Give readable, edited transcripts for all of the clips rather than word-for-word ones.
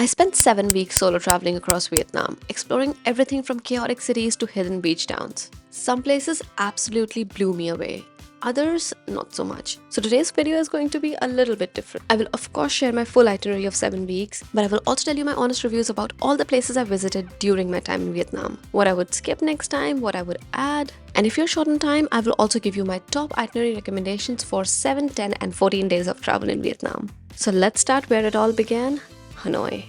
I spent 7 weeks solo traveling across Vietnam, exploring everything from chaotic cities to hidden beach towns. Some places absolutely blew me away, others not so much. So today's video is going to be a little bit different. I will of course share my full itinerary of 7 weeks, but I will also tell you my honest reviews about all the places I visited during my time in Vietnam, what I would skip next time, what I would add, and if you're short on time, I will also give you my top itinerary recommendations for 7, 10, and 14 days of travel in Vietnam. So let's start where it all began, Hanoi.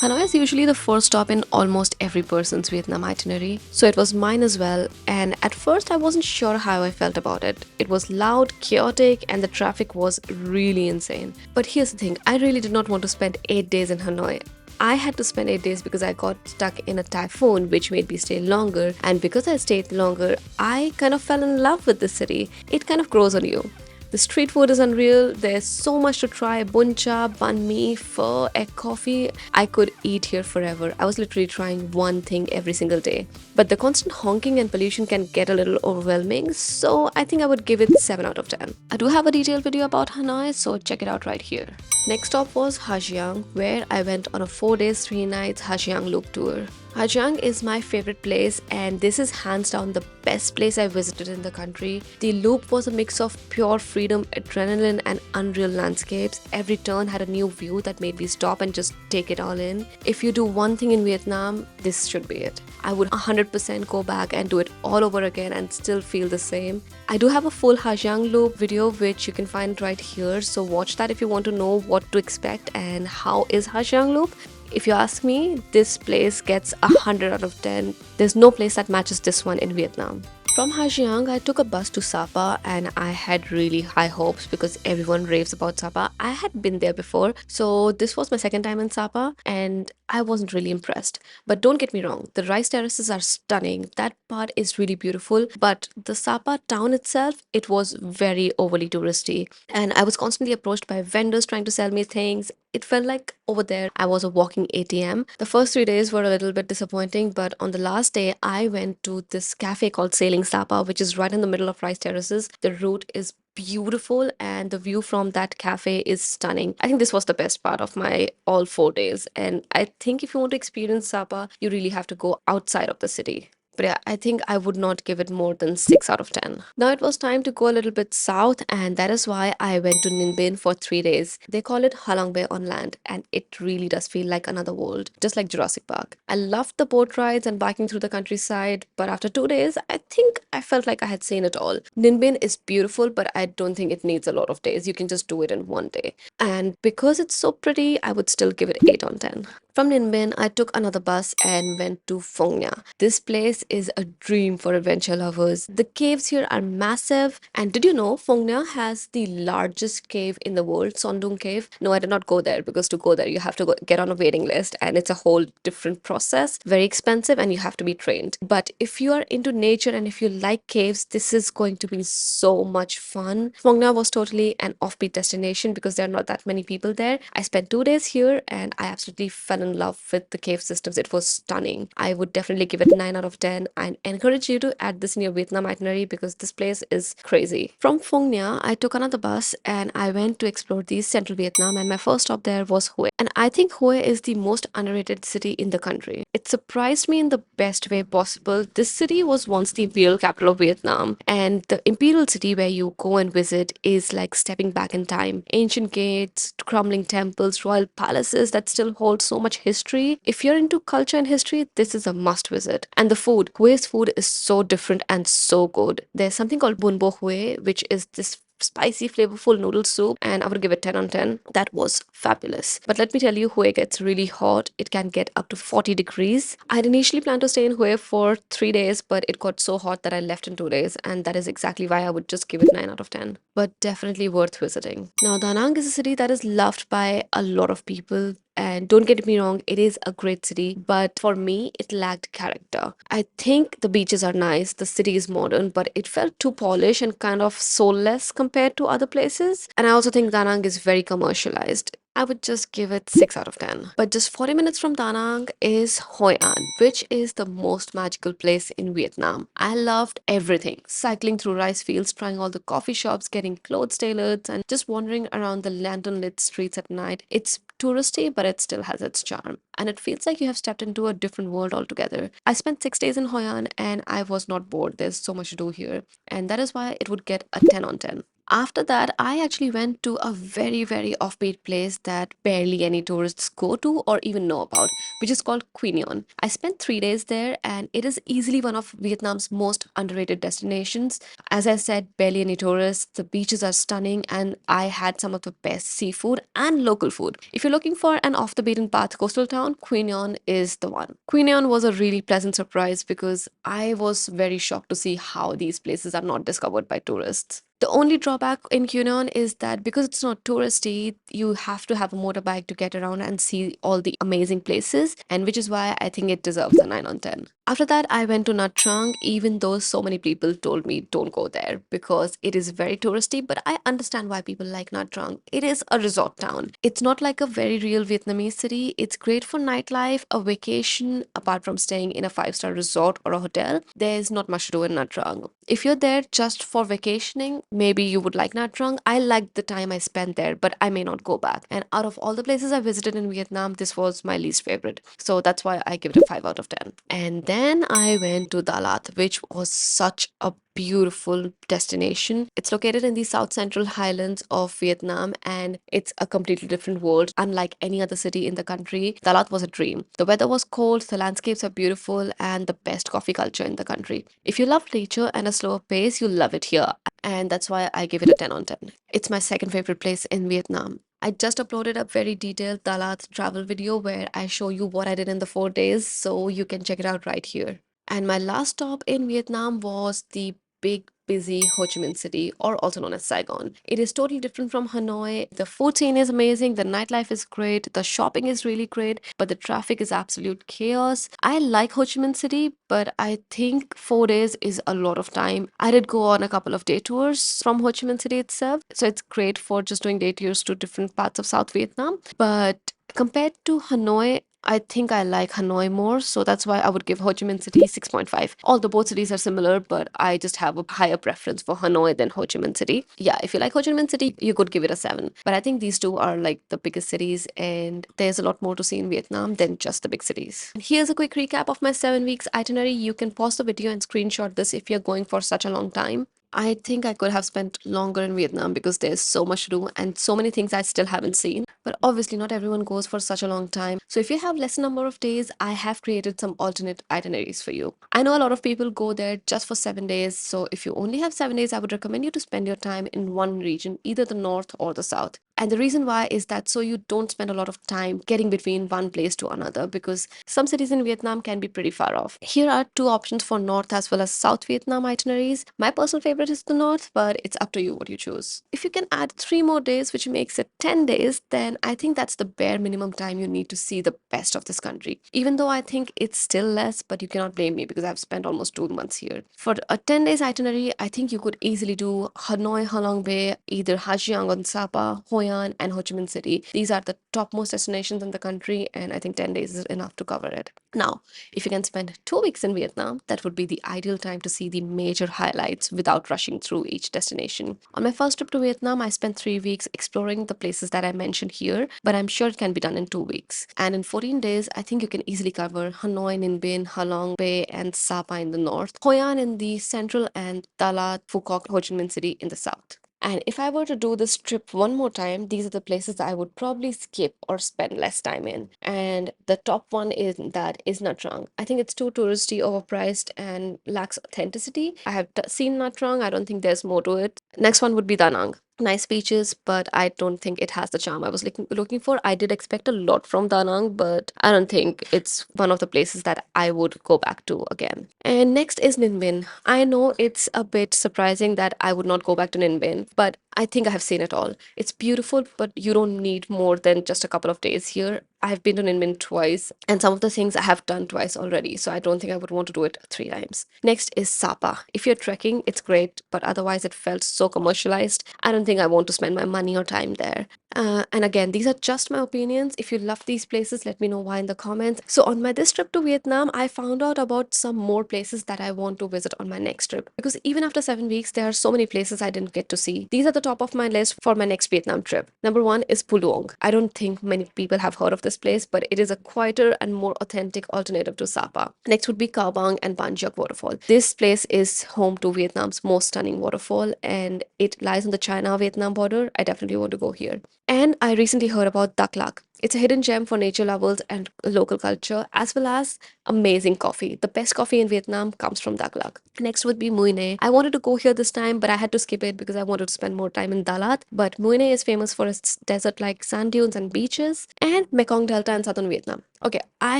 Hanoi is usually the first stop in almost every person's Vietnam itinerary, so it was mine as well, and at first I wasn't sure how I felt about it. It was loud, chaotic, and the traffic was really insane. But here's the thing, I really did not want to spend 8 days in Hanoi. I had to spend 8 days because I got stuck in a typhoon, which made me stay longer, and because I stayed longer, I kind of fell in love with the city. It kind of grows on you. The street food is unreal. There's so much to try. Bun cha, banh mi, pho, egg coffee. I could eat here forever. I was literally trying one thing every single day. But the constant honking and pollution can get a little overwhelming, so I think I would give it 7 out of 10. I do have a detailed video about Hanoi, so check it out right here. Next stop was Ha Giang, where I went on a 4 days 3 nights Ha Giang loop tour. Ha Giang is my favorite place, and this is hands down the best place I visited in the country. The loop was a mix of pure freedom, adrenaline, and unreal landscapes. Every turn had a new view that made me stop and just take it all in. If you do one thing in Vietnam, this should be it. I would 100% go back and do it all over again and still feel the same. I do have a full Ha Giang loop video which you can find right here, so watch that if you want to know what to expect and how is Ha Giang loop. If you ask me, this place gets 100 out of 10. There's no place that matches this one in Vietnam. From Ha Giang, I took a bus to Sapa and I had really high hopes because everyone raves about Sapa. I had been there before, so this was my second time in Sapa and I wasn't really impressed. But don't get me wrong, the rice terraces are stunning. That part is really beautiful, but the Sapa town itself, it was very overly touristy. And I was constantly approached by vendors trying to sell me things. It felt like over there I was a walking ATM. The first 3 days were a little bit disappointing, but on the last day, I went to this cafe called Sailing Sapa, which is right in the middle of rice terraces. The route is beautiful and the view from that cafe is stunning. I think this was the best part of my all 4 days. And I think if you want to experience Sapa, you really have to go outside of the city. But yeah, I think I would not give it more than 6 out of 10. Now it was time to go a little bit south, and that is why I went to Ninh Binh for 3 days. They call it Halong Bay on land, and it really does feel like another world, just like Jurassic Park. I loved the boat rides and biking through the countryside, but after 2 days, I think I felt like I had seen it all. Ninh Binh is beautiful, but I don't think it needs a lot of days. You can just do it in one day. And because it's so pretty, I would still give it 8 on 10. From Ninh Binh, I took another bus and went to Phong Nha. This place is a dream for adventure lovers. The caves here are massive. And did you know Phong Nha has the largest cave in the world, Sondung Cave? No, I did not go there because to go there you have to get on a waiting list and it's a whole different process. Very expensive and you have to be trained. But if you are into nature and if you like caves, this is going to be so much fun. Phong Nha was totally an offbeat destination because there are not that many people there. I spent 2 days here and I absolutely fell in love with the cave systems. It was stunning. I would definitely give it 9 out of 10 and encourage you to add this in your Vietnam itinerary because this place is crazy. From Phong Nha, I took another bus and I went to explore the central Vietnam, and my first stop there was Hue. And I think Hue is the most underrated city in the country. It surprised me in the best way possible. This city was once the real capital of Vietnam, and the imperial city where you go and visit is like stepping back in time. Ancient gates, crumbling temples, royal palaces that still hold so much history. If you're into culture and history, this is a must visit. And the food, Hue's food is so different and so good. There's something called bun bo hue, which is this spicy flavorful noodle soup, and I would give it 10 on 10. That was fabulous. But let me tell you, Hue gets really hot. It can get up to 40 degrees. I'd initially planned to stay in Hue for 3 days, but it got so hot that I left in 2 days, and that is exactly why I would just give it 9 out of 10. But definitely worth visiting. Now, Da Nang is a city that is loved by a lot of people. And don't get me wrong, it is a great city, but for me, it lacked character. I think the beaches are nice, the city is modern, but it felt too polished and kind of soulless compared to other places. And I also think Da Nang is very commercialized. I would just give it 6 out of 10. But just 40 minutes from Da Nang is Hoi An, which is the most magical place in Vietnam. I loved everything. Cycling through rice fields, trying all the coffee shops, getting clothes tailored, and just wandering around the lantern-lit streets at night. It's touristy, but it still has its charm. And it feels like you have stepped into a different world altogether. I spent 6 days in Hoi An and I was not bored. There's so much to do here. And that is why it would get a 10 on 10. After that, I actually went to a very, very offbeat place that barely any tourists go to or even know about, which is called Quy Nhon. I spent 3 days there, and it is easily one of Vietnam's most underrated destinations. As I said, barely any tourists, the beaches are stunning, and I had some of the best seafood and local food. If you're looking for an off the beaten path coastal town, Quy Nhon is the one. Quy Nhon was a really pleasant surprise because I was very shocked to see how these places are not discovered by tourists. The only drawback in Yunnan is that because it's not touristy, you have to have a motorbike to get around and see all the amazing places, and which is why I think it deserves a 9 on 10. After that, I went to Nha Trang, even though so many people told me don't go there because it is very touristy, but I understand why people like Nha Trang. It is a resort town. It's not like a very real Vietnamese city. It's great for nightlife, a vacation, apart from staying in a five-star resort or a hotel. There's not much to do in Nha Trang. If you're there just for vacationing, maybe you would like Nha Trang. I liked the time I spent there, but I may not go back. And out of all the places I visited in Vietnam, this was my least favorite. So that's why I give it a 5 out of 10. And then I went to Dalat, which was such a beautiful destination. It's located in the south central highlands of Vietnam, and it's a completely different world. Unlike any other city in the country, Dalat was a dream. The weather was cold, the landscapes are beautiful, and the best coffee culture in the country. If you love nature and a slower pace, you'll love it here. And that's why I give it a 10 on 10. It's my second favorite place in Vietnam. I just uploaded a very detailed Dalat travel video where I show you what I did in the 4 days, so you can check it out right here. And my last stop in Vietnam was the big, busy Ho Chi Minh City, or also known as Saigon. It is totally different from Hanoi. The food scene is amazing, the nightlife is great, the shopping is really great, but the traffic is absolute chaos. I like Ho Chi Minh City, but I think 4 days is a lot of time. I did go on a couple of day tours from Ho Chi Minh City itself, so it's great for just doing day tours to different parts of South Vietnam. But compared to Hanoi, I think I like Hanoi more, so that's why I would give Ho Chi Minh City 6.5. Although both cities are similar, but I just have a higher preference for Hanoi than Ho Chi Minh City. Yeah, if you like Ho Chi Minh City, you could give it a 7. But I think these two are like the biggest cities, and there's a lot more to see in Vietnam than just the big cities. And here's a quick recap of my 7 weeks itinerary. You can pause the video and screenshot this if you're going for such a long time. I think I could have spent longer in Vietnam because there's so much to do and so many things I still haven't seen. But obviously, not everyone goes for such a long time. So if you have less number of days, I have created some alternate itineraries for you. I know a lot of people go there just for 7 days. So if you only have 7 days, I would recommend you to spend your time in one region, either the north or the south. And the reason why is that so you don't spend a lot of time getting between one place to another, because some cities in Vietnam can be pretty far off. Here are two options for North as well as South Vietnam itineraries. My personal favorite is the North, but it's up to you what you choose. If you can add 3 more days, which makes it 10 days, then I think that's the bare minimum time you need to see the best of this country. Even though I think it's still less, but you cannot blame me because I've spent almost 2 months here. For a 10 days itinerary, I think you could easily do Hanoi, Halong Bay, either Hajiang on Sapa, Hoi An, and Ho Chi Minh City. These are the topmost destinations in the country, and I think 10 days is enough to cover it. Now, if you can spend 2 weeks in Vietnam, that would be the ideal time to see the major highlights without rushing through each destination. On my first trip to Vietnam, I spent 3 weeks exploring the places that I mentioned here, but I'm sure it can be done in 2 weeks. And in 14 days, I think you can easily cover Hanoi, Ninh Binh, Halong Bay, and Sapa in the north, Hoi An in the central, and Talat, Phu Quoc, Ho Chi Minh City in the south. And if I were to do this trip one more time, these are the places that I would probably skip or spend less time in. And the top one is that is Nha Trang. I think it's too touristy, overpriced, and lacks authenticity. I have seen Nha Trang. I don't think there's more to it. Next one would be Da Nang. Nice beaches, but I don't think it has the charm I was looking for. I did expect a lot from Da Nang, but I don't think it's one of the places that I would go back to again. And next is Ninh Binh. I know it's a bit surprising that I would not go back to Ninh Binh, but I think I have seen it all. It's beautiful, but you don't need more than just a couple of days here. I've been to Ninh Binh twice, and some of the things I have done twice already, so I don't think I would want to do it 3 times. Next is Sapa. If you're trekking, it's great, but otherwise it felt so commercialized. I don't think I want to spend my money or time there. And again, these are just my opinions. If you love these places, let me know why in the comments. So on my this trip to Vietnam, I found out about some more places that I want to visit on my next trip. Because even after 7 weeks, there are so many places I didn't get to see. These are the top of my list for my next Vietnam trip. Number one is Pulong. I don't think many people have heard of this place, but it is a quieter and more authentic alternative to Sapa. Next would be Cao Bang and Ban Giok waterfall. This place is home to Vietnam's most stunning waterfall, and it lies on the China-Vietnam border. I definitely want to go here. And I recently heard about Dak Lak. It's a hidden gem for nature lovers and local culture, as well as amazing coffee. The best coffee in Vietnam comes from Dak Lak. Next would be Mui Ne. I wanted to go here this time, but I had to skip it because I wanted to spend more time in Dalat. But Mui Ne is famous for its desert-like sand dunes and beaches, and Mekong Delta in southern Vietnam. Okay, I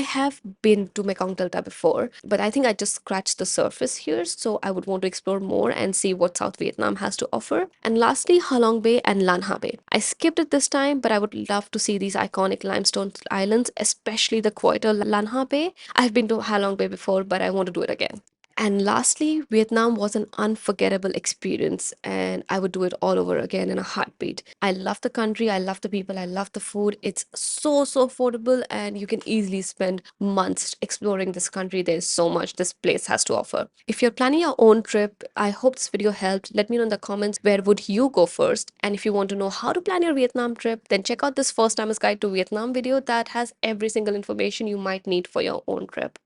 have been to Mekong Delta before, but I think I just scratched the surface here, so I would want to explore more and see what South Vietnam has to offer. And lastly, Halong Bay and Lan Ha Bay. I skipped it this time, but I would love to see these iconic limestone islands, especially the quieter Lan Ha Bay. I've been to Halong Bay before, but I want to do it again. And lastly, Vietnam was an unforgettable experience, and I would do it all over again in a heartbeat. I love the country, I love the people, I love the food. It's so affordable, and you can easily spend months exploring this country. There's so much this place has to offer. If you're planning your own trip, I hope this video helped. Let me know in the comments where would you go first. And if you want to know how to plan your Vietnam trip, then check out this first timers guide to Vietnam video that has every single information you might need for your own trip.